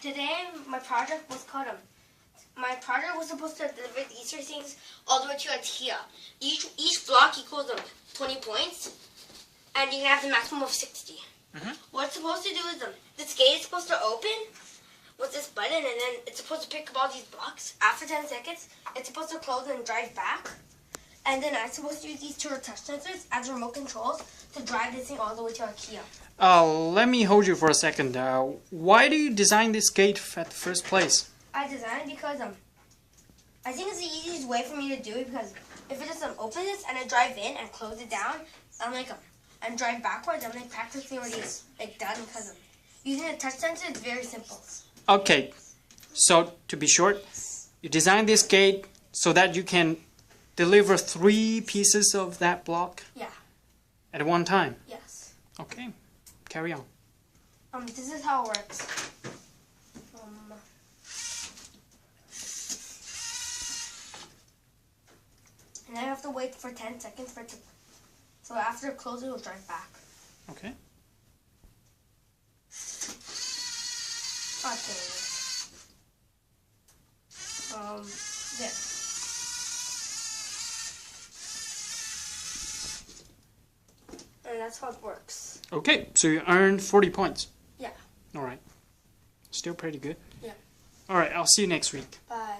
Today, my project was supposed to deliver these three things all the way to IKEA. Each block equals 20 points, and you can have the maximum of 60. What it's supposed to do is this gate is supposed to open with this button, and then it's supposed to pick up all these blocks. After 10 seconds, it's supposed to close and drive back. And then I'm supposed to use these two touch sensors as remote controls to drive this thing all the way to IKEA. Let me hold you for a second. Why do you design this gate at the first place? I designed it because I think it's the easiest way for me to do it, because if I just open this and I drive in and close it down, and drive backwards, I'm practically already done, because using a touch sensor is very simple. Okay, so to be short, you designed this gate so that you can deliver 3 pieces of that block? Yeah. At one time? Yes. Okay, carry on. This is how it works. And then I have to wait for 10 seconds for it to... So after it closes, it will drive back. Okay. Okay. There. And that's how it works. Okay, so you earned 40 points. Yeah. Alright. Still pretty good. Yeah. Alright, I'll see you next week. Bye.